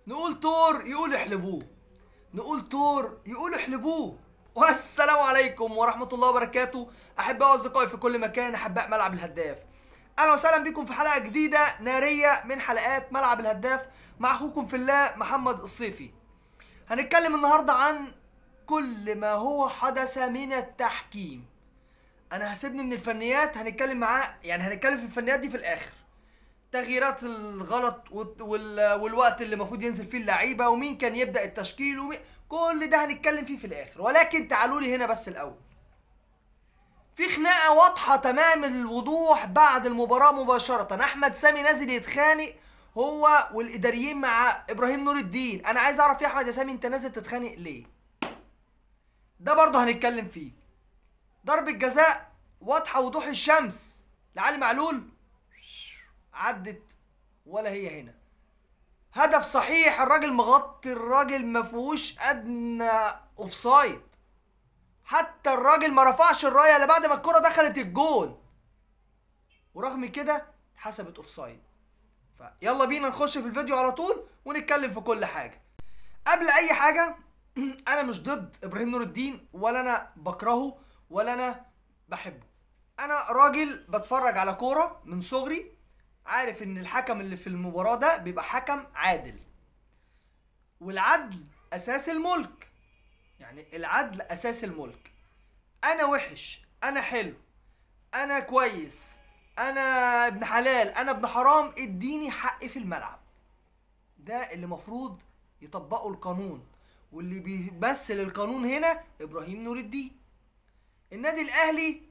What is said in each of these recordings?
نقول تور يقول احلبوه، نقول تور يقول احلبوه. والسلام عليكم ورحمة الله وبركاته أحباء وأصدقائي في كل مكان، أحباء ملعب الهداف. أهلا وسهلا بكم في حلقة جديدة نارية من حلقات ملعب الهداف مع أخوكم في الله محمد الصيفي. هنتكلم النهاردة عن كل ما هو حدث من التحكيم. أنا هسيبني من الفنيات، هنتكلم معاه، يعني هنتكلم في الفنيات دي في الآخر. تغييرات الغلط والوقت اللي المفروض ينزل فيه اللعيبه ومين كان يبدا التشكيل كل ده هنتكلم فيه في الاخر. ولكن تعالوا لي هنا بس الاول، في خناقه واضحه تمام الوضوح بعد المباراه مباشره. احمد سامي نازل يتخانق هو والاداريين مع ابراهيم نور الدين. انا عايز اعرف يا احمد يا سامي انت نازل تتخانق ليه؟ ده برضه هنتكلم فيه. ضربه جزاء واضحه وضوح الشمس لعلي معلول، عدت ولا هي هنا. هدف صحيح، الراجل مغطي، الراجل ما فيهوش ادنى اوفسايد. حتى الراجل ما رفعش الرايه الا بعد ما الكره دخلت الجون، ورغم كده اتحسبت اوفسايد. فيلا بينا نخش في الفيديو على طول ونتكلم في كل حاجه. قبل اي حاجه انا مش ضد ابراهيم نور الدين، ولا انا بكرهه ولا انا بحبه. انا راجل بتفرج على كوره من صغري، عارف ان الحكم اللي في المباراة ده بيبقى حكم عادل، والعدل اساس الملك. يعني العدل اساس الملك. انا وحش، انا حلو، انا كويس، انا ابن حلال، انا ابن حرام، اديني حقي في الملعب. ده اللي مفروض يطبقوا القانون، واللي بيمثل القانون هنا ابراهيم نور الدين. النادي الاهلي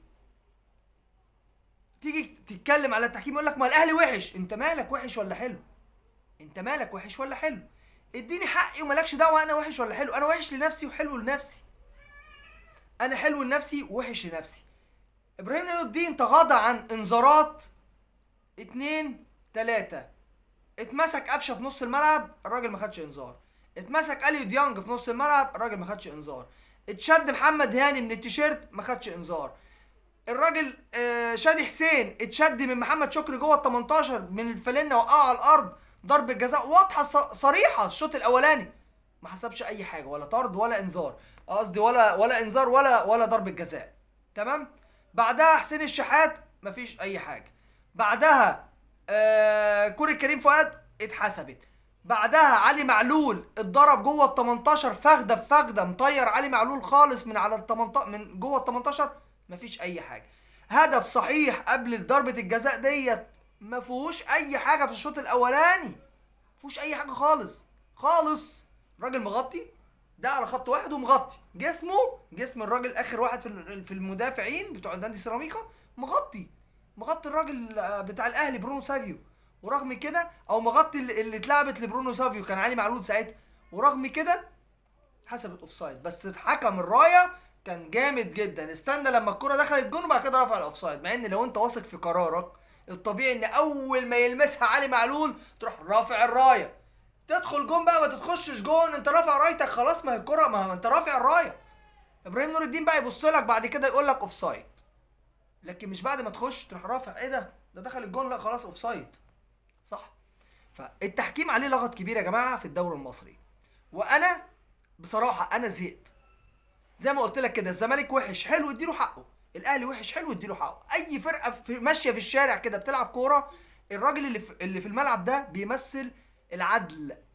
تيجي تتكلم على التحكيم يقول لك ما الاهلي وحش. انت مالك وحش ولا حلو؟ انت مالك وحش ولا حلو؟ اديني حقي ومالكش دعوه انا وحش ولا حلو. انا وحش لنفسي وحلو لنفسي. انا حلو لنفسي ووحش لنفسي. ابراهيم نور الدين تغاضى عن انذارات 2 3. اتمسك قفشه في نص الملعب، الراجل ما خدش انذار. اتمسك اليو ديانج في نص الملعب، الراجل ما خدش انذار. اتشد محمد هاني من التيشيرت، ما خدش انذار. الراجل شادي حسين اتشد من محمد شكري جوه ال 18 من الفلنه، وقعه على الارض. ضربه جزاء واضحه صريحه الشوط الاولاني، ما حسبش اي حاجه، ولا طرد ولا انذار، قصدي ولا انذار ولا ضربه جزاء. تمام. بعدها حسين الشحات مفيش اي حاجه. بعدها كوري كريم فؤاد اتحسبت. بعدها علي معلول اتضرب جوه ال 18 فخده بفخده، مطير علي معلول خالص من على ال 18 من جوه ال 18، مفيش اي حاجه. هدف صحيح قبل ضربه الجزاء ديت، ما فيهوش اي حاجه في الشوط الاولاني، ما فيهوش اي حاجه خالص خالص. الراجل مغطي ده على خط واحد ومغطي جسم الراجل، اخر واحد في المدافعين بتوع نادي سيراميكا، مغطي الراجل بتاع الاهلي برونو سافيو. ورغم كده، او مغطي اللي اتلعبت لبرونو سافيو كان علي معلول ساعتها، ورغم كده حسبت اوفسايد. بس حكم الرايه كان جامد جدا، استنى لما الكرة دخلت جون وبعد كده رفع الاوفسايد. مع ان لو انت واثق في قرارك الطبيعي ان اول ما يلمسها علي معلول تروح رافع الرايه. تدخل جون بقى ما تتخشش جون، انت رافع رايتك خلاص، ما هي الكرة، ما انت رافع الرايه. ابراهيم نور الدين بقى يبص لك بعد كده يقول لك اوفسايد، لكن مش بعد ما تخش تروح رافع ايه ده دخل الجون، لا خلاص اوفسايد. صح. فالتحكيم عليه لغط كبير يا جماعه في الدوري المصري، وانا بصراحه انا زهقت. زي ما قلت لك كده، الزمالك وحش حلو اديله حقه، الاهلي وحش حلو اديله حقه. اي فرقه ماشيه في الشارع كده بتلعب كوره، الراجل اللي في الملعب ده بيمثل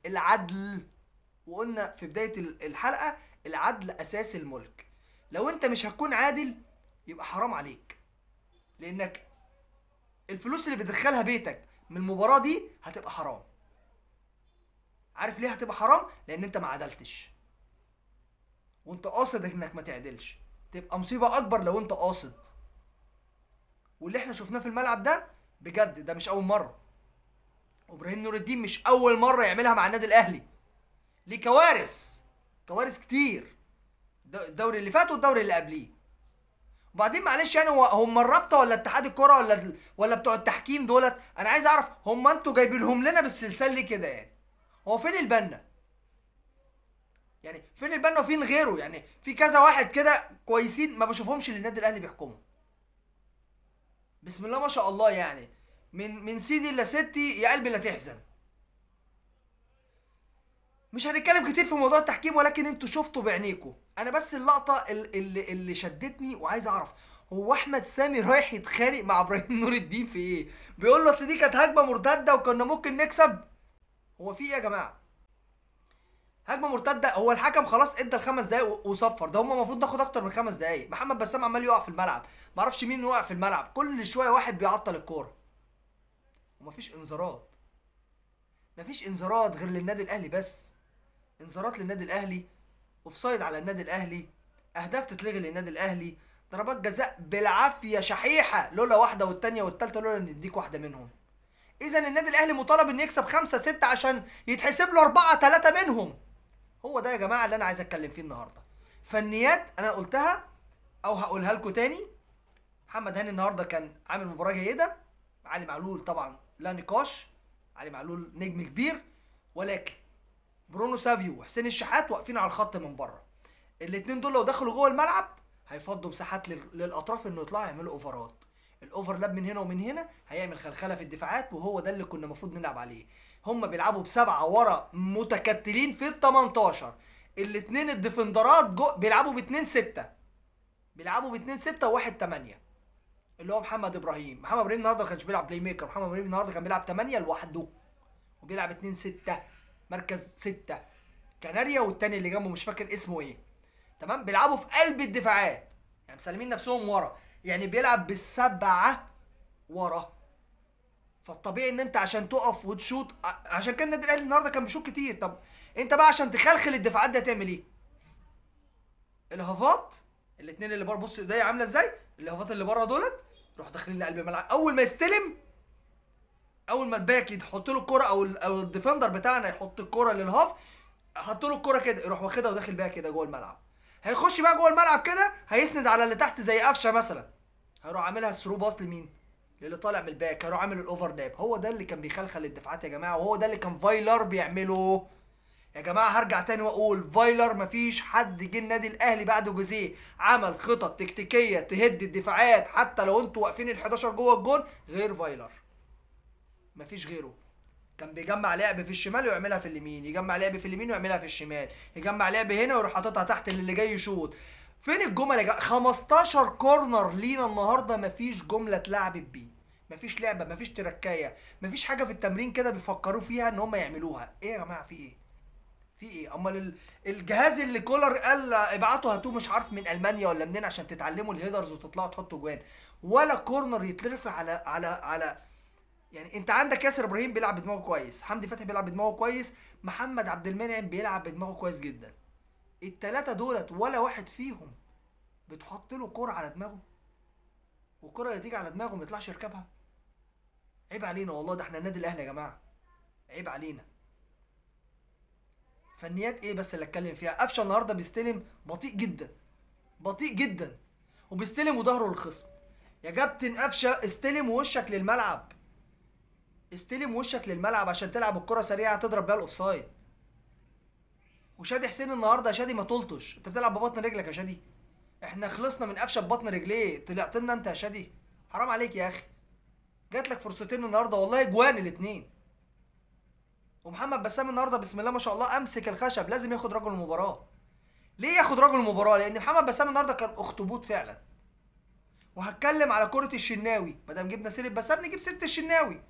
العدل. وقلنا في بدايه الحلقه العدل اساس الملك. لو انت مش هتكون عادل يبقى حرام عليك، لانك الفلوس اللي بتدخلها بيتك من المباراه دي هتبقى حرام. عارف ليه هتبقى حرام؟ لان انت ما عدلتش، وانت قاصد انك ما تعدلش، تبقى مصيبه اكبر لو انت قاصد. واللي احنا شفناه في الملعب ده بجد ده مش اول مره. وابراهيم نور الدين مش اول مره يعملها مع النادي الاهلي، ليه كوارث كتير، الدوري اللي فات والدوري اللي قبليه. وبعدين معلش يعني هم الرابطه ولا اتحاد الكره ولا بتوع التحكيم دولت، انا عايز اعرف هم انتوا جايبينهم لنا بالسلسال ليه كده يعني؟ هو فين البنا؟ يعني فين البنا وفين غيره؟ يعني في كذا واحد كده كويسين ما بشوفهمش اللي النادي الاهلي بيحكمهم. بسم الله ما شاء الله يعني، من سيدي الا ستي يا قلبي لا تحزن. مش هنتكلم كتير في موضوع التحكيم، ولكن انتوا شفتوا بعينيكوا. انا بس اللقطه اللي شدتني وعايز اعرف، هو احمد سامي رايح يتخانق مع ابراهيم نور الدين في ايه؟ بيقول له اصل دي كانت هجمه مرتده وكنا ممكن نكسب. هو في ايه يا جماعه؟ هجمه مرتده؟ هو الحكم خلاص ادى الخمس دقايق وصفر، ده هم المفروض ناخد اكتر من 5 دقايق. محمد بسام عمال يقع في الملعب، معرفش مين وقع في الملعب، كل شويه واحد بيعطل الكوره. ومفيش انذارات، مفيش انذارات غير للنادي الاهلي بس. انذارات للنادي الاهلي، اوفسايد على النادي الاهلي، اهداف تتلغي للنادي الاهلي، ضربات جزاء بالعافيه شحيحه، لولا واحده والتانيه والتالته لولا ان نديك واحده منهم. اذا النادي الاهلي مطالب انه يكسب 5-6 عشان يتحسب له 4-3 منهم. هو ده يا جماعه اللي انا عايز اتكلم فيه النهارده. فنيات انا قلتها او هقولها لكم تاني. محمد هاني النهارده كان عامل مباراه جيده. علي معلول طبعا لا نقاش، علي معلول نجم كبير، ولكن برونو سافيو وحسين الشحات واقفين على الخط من بره. الاثنين دول لو دخلوا جوه الملعب هيفضوا مساحات للاطراف انه يطلعوا يعملوا اوفرات. الاوفرلاب من هنا ومن هنا هيعمل خلخله في الدفاعات، وهو ده اللي كنا المفروض نلعب عليه. هم بيلعبوا بسبعه ورا متكتلين في ال 18. الاثنين الديفندرات بيلعبوا باتنين 6، بيلعبوا باتنين 6 وواحد 8 اللي هو محمد ابراهيم. محمد ابراهيم النهارده ما كانش بيلعب بلاي ميكر، محمد ابراهيم النهارده كان بيلعب 8 لوحده، وبيلعب 2 6 مركز 6 كناريا، والتاني اللي جنبه مش فاكر اسمه ايه. تمام، بيلعبوا في قلب الدفاعات، يعني مسلمين نفسهم ورا، يعني بيلعب بالسبعه ورا. فالطبيعي ان انت عشان تقف وتشوط، عشان كده النادي الاهلي النهارده كان بيشوط كتير. طب انت بقى عشان تخلخل الدفاعات دي هتعمل ايه؟ الهافات الاثنين اللي بره، بص ايديا عامله ازاي، الهافات اللي بره دولت يروحوا داخلين لقلب الملعب. اول ما يستلم، اول ما الباك يحط له الكوره او الديفندر بتاعنا يحط الكوره للهاف، حط له الكوره كده، يروح واخدها وداخل بيها كده جوه الملعب. هيخش بقى جوه الملعب كده، هيسند على اللي تحت زي قفشه مثلا، هيروح عاملها الثرو باص لمين؟ للي طالع من الباك، هيروح عامل الاوفرلاب. هو ده اللي كان بيخلخل الدفاعات يا جماعه، وهو ده اللي كان فايلر بيعمله. يا جماعه هرجع تاني واقول، فايلر مفيش حد جه النادي الاهلي بعد جوزيه عمل خطط تكتيكيه تهد الدفاعات حتى لو انتوا واقفين ال 11 جوه الجون غير فايلر. مفيش غيره. كان بيجمع لعب في الشمال ويعملها في اليمين، يجمع لعب في اليمين ويعملها في الشمال، يجمع لعب هنا ويروح حاططها تحت اللي جاي يشوط. فين الجمل يا جماعه؟ 15 كورنر لينا النهارده، مفيش جمله اتلعبت بيه، مفيش لعبه، مفيش تركايه، مفيش حاجه في التمرين كده بيفكروا فيها ان هم يعملوها. ايه يا جماعه في ايه؟ في ايه؟ امال الجهاز اللي كولر قال ابعتوا هاتوه مش عارف من المانيا ولا منين عشان تتعلموا الهيدرز وتطلعوا تحطوا جوان، ولا كورنر يترفع على يعني. انت عندك ياسر ابراهيم بيلعب بدماغه كويس، حمدي فتحي بيلعب بدماغه كويس، محمد عبد المنعم بيلعب بدماغه كويس جدا. الثلاثه دولت ولا واحد فيهم بتحط له كوره على دماغه، والكوره اللي تيجي على دماغه ما يطلعش يركبها. عيب علينا والله، ده احنا النادي الاهلي يا جماعه، عيب علينا. فنيات ايه بس اللي اتكلم فيها؟ قفشه النهارده بيستلم بطيء جدا، بطيء جدا، وبيستلم وظهره للخصم. يا كابتن قفشه استلم وشك للملعب، استلم وشك للملعب عشان تلعب الكره سريعه تضرب بيها الاوفسايد. وشادي حسين النهارده يا شادي ما طولتش، انت بتلعب ببطن رجلك يا شادي. احنا خلصنا من قفشه ببطن رجليه، طلعت لنا انت يا شادي، حرام عليك يا اخي. جات لك فرصتين النهارده والله جوان الاثنين. ومحمد بسام النهارده بسم الله ما شاء الله امسك الخشب، لازم ياخد رجل المباراه. ليه ياخد رجل المباراه؟ لان محمد بسام النهارده كان اخطبوط فعلا. وهتكلم على كره الشناوي، ما دام جبنا سيره بسام نجيب سيره الشناوي.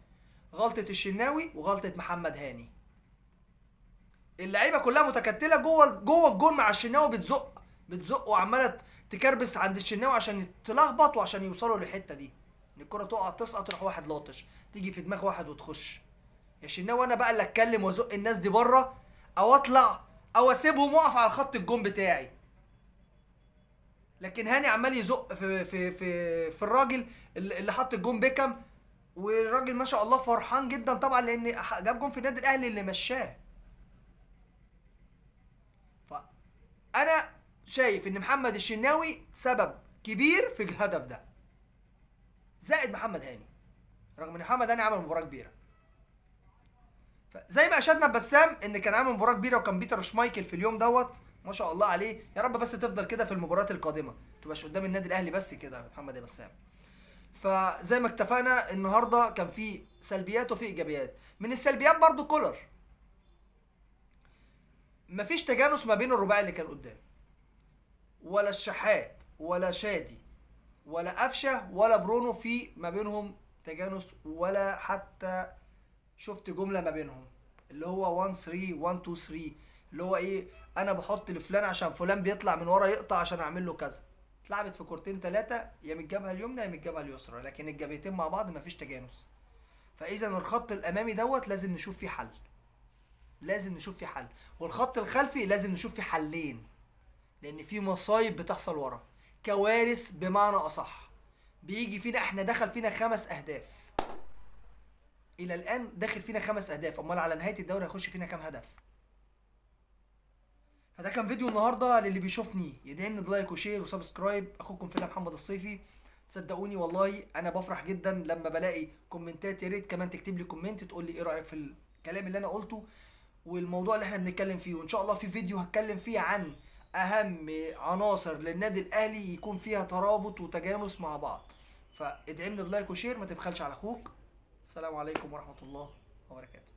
غلطه الشناوي وغلطه محمد هاني. اللعيبه كلها متكتله جوه الجون مع الشناوي، بتزق وعماله تكربس عند الشناوي عشان تلخبط وعشان يوصلوا للحته دي، ان الكره تقع تسقط تروح واحد لاطش تيجي في دماغ واحد وتخش. يا شناوي انا بقى اللي اتكلم وازق الناس دي بره، او اطلع او اسيبهم واقف على خط الجون بتاعي. لكن هاني عمال يزق في الراجل اللي حط الجون بيكم، والراجل ما شاء الله فرحان جدا طبعا لان جاب جون في النادي الاهلي اللي مشاه. فانا شايف ان محمد الشناوي سبب كبير في الهدف ده، زائد محمد هاني، رغم ان محمد هاني عمل مباراه كبيره. زي ما اشدنا بسام ان كان عامل مباراه كبيره، وكان بيتر شمايكل في اليوم دوت ما شاء الله عليه. يا رب بس تفضل كده في المباريات القادمه، ما تبقاش قدام النادي الاهلي بس كده محمد يا بسام. فزي ما اتفقنا النهارده كان في سلبيات وفي ايجابيات. من السلبيات برضو كولر، مفيش تجانس ما بين الرباعي اللي كان قدام، ولا الشحات ولا شادي ولا قفشه ولا برونو في ما بينهم تجانس، ولا حتى شفت جمله ما بينهم اللي هو 1 3 1 2 3 اللي هو ايه، انا بحط لفلان عشان فلان بيطلع من ورا يقطع عشان اعمل له كذا. اتلعبت في كورتين ثلاثه، يا من الجبهه اليمنى يا من الجبهه اليسرى، لكن الجبهتين مع بعض مفيش تجانس. فاذا الخط الامامي دوت لازم نشوف فيه حل، لازم نشوف فيه حل. والخط الخلفي لازم نشوف فيه حلين، لان في مصايب بتحصل ورا، كوارث بمعنى اصح. بيجي فينا احنا دخل فينا 5 اهداف الى الان، داخل فينا 5 اهداف، امال على نهايه الدوري هيخش فينا كام هدف؟ فده كان فيديو النهارده. للي بيشوفني يدعمني بلايك وشير وسبسكرايب. اخوكم في الله محمد الصيفي. صدقوني والله انا بفرح جدا لما بلاقي كومنتات، يا ريت كمان تكتب لي كومنت تقول لي ايه رايك في الكلام اللي انا قلته والموضوع اللي احنا بنتكلم فيه. وان شاء الله في فيديو هتكلم فيه عن اهم عناصر للنادي الاهلي يكون فيها ترابط وتجانس مع بعض. فادعمني بلايك وشير، ما تبخلش على اخوك. السلام عليكم ورحمه الله وبركاته.